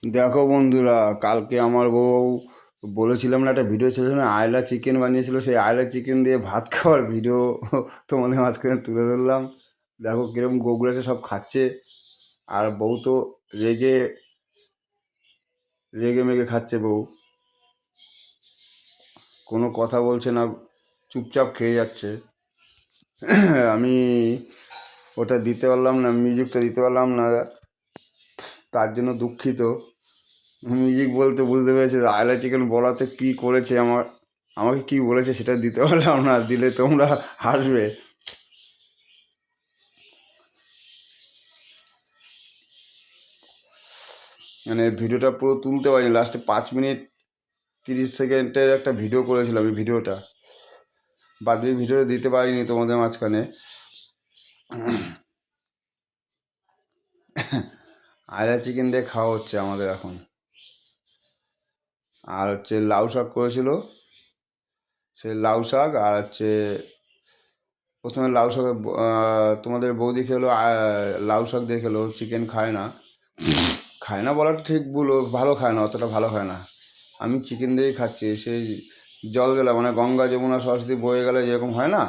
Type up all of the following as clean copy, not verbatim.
দেখো বন্ধুরা, কালকে আমার বউ বলেছিলাম না, একটা ভিডিও ছিল না, আয়লা চিকেন বানিয়েছিল। সেই আয়লা চিকেন দিয়ে ভাত খাওয়ার ভিডিও তোমাদের মাঝখানে তুলে ধরলাম। দেখো কিরকম গোগুলাছে, সব খাচ্ছে। আর বউ তো রেগে রেগে মেগে খাচ্ছে বউ, কোনো কথা বলছে না, চুপচাপ খেয়ে যাচ্ছে। আমি ওটা দিতে পারলাম না, মিউজিকটা দিতে পারলাম না, তার জন্য দুঃখিত। মিউজিক বলতে বুঝতে পেরেছে, আয়লা চিকেন বলাতে কী করেছে আমাকে কি বলেছে সেটা দিতে পারলাম না, দিলে তোমরা হাসবে। মানে ভিডিওটা পুরো তুলতে পারিনি, লাস্টে 5 মিনিট 30 সেকেন্ডের একটা ভিডিও করেছিলাম। এই ভিডিওটা বাদ দিয়ে ভিডিওটা দিতে পারিনি তোমাদের মাঝখানে। আয়লা চিকেন দিয়ে খাওয়া হচ্ছে আমাদের এখন। আর হচ্ছে লাউ শাক করেছিল, সেই লাউ শাক। আর হচ্ছে প্রথমে লাউ শাক, তোমাদের বৌদি খেলো, লাউ শাক দিয়ে খেলো। চিকেন খায় না, খায় না বলাটা ঠিক বলো, ভালো খায় না, অতটা ভালো খায় না। আমি চিকেন দিয়েই খাচ্ছি। সেই জল গেলা মানে গঙ্গা যমুনা সরস্বতী বয়ে গেলে যেরকম হয় না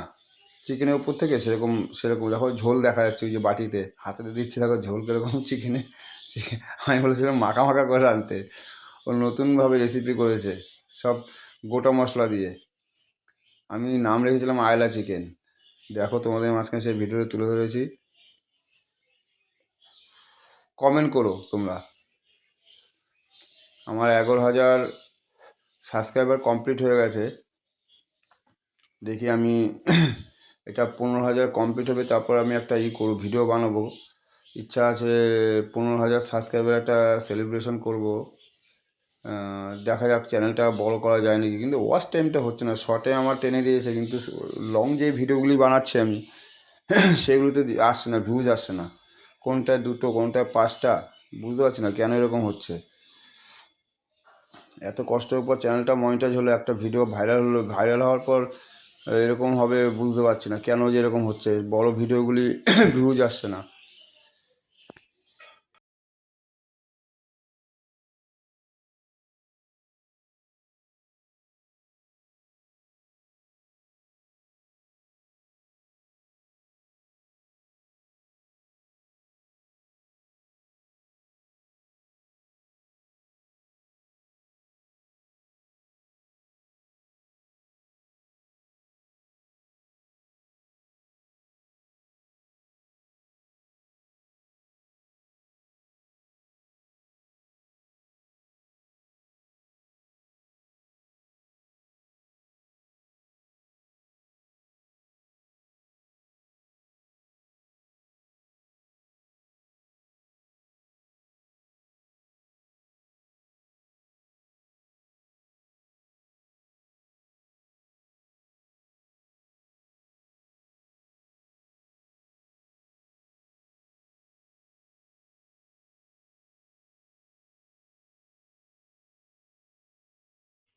চিকেনের উপর থেকে, সেরকম সেরকম দেখো ঝোল দেখা যাচ্ছে। ওই যে বাটিতে হাতে দিচ্ছে, দেখো ঝোল কীরকম চিকেনে। আমি বলেছিলাম মাখা মাখা করে আনতে, ও নতুনভাবে রেসিপি করেছে, সব গোটা মশলা দিয়ে। আমি নাম রেখেছিলাম আয়লা চিকেন। দেখো তোমাদের মাঝখানে সেই ভিডিওটা তুলে ধরেছি, কমেন্ট করো তোমরা। আমার 11,000 সাবস্ক্রাইবার কমপ্লিট হয়ে গেছে। দেখি আমি এটা 15,000 কমপ্লিট হবে, তারপর আমি একটা করবো, ভিডিও বানাবো। ইচ্ছা আছে 15,000 সাবস্ক্রাইবার একটা সেলিব্রেশন করব। দেখা যাক চ্যানেলটা বড় করা যায় নাকি, কিন্তু ওয়াচ টাইমটা হচ্ছে না। শর্টে আমার টেনে দিয়েছে, কিন্তু লং যে ভিডিওগুলি বানাচ্ছি আমি সেগুলোতে আসছে না, ভিউজ আসছে না। কোনটায় 2টো, কোনটায় 5টা, বুঝতে পারছি না কেন এরকম হচ্ছে। এত কষ্টের উপর চ্যানেলটা মনিটাইজ হলো, একটা ভিডিও ভাইরাল হলো, ভাইরাল হওয়ার পর এরকম হবে বুঝতে পারছি না কেন যে এরকম হচ্ছে। বড় ভিডিওগুলি ভিউজ আসছে না।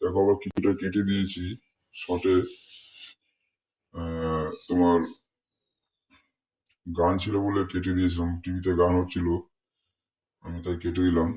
দেখো আবার কিছুটা কেটে দিয়েছি শর্টে। তোমার গান ছিল বলে কেটে দিয়েছিলাম, টিভিতে গান হচ্ছিল, আমি তাই কেটে দিলাম।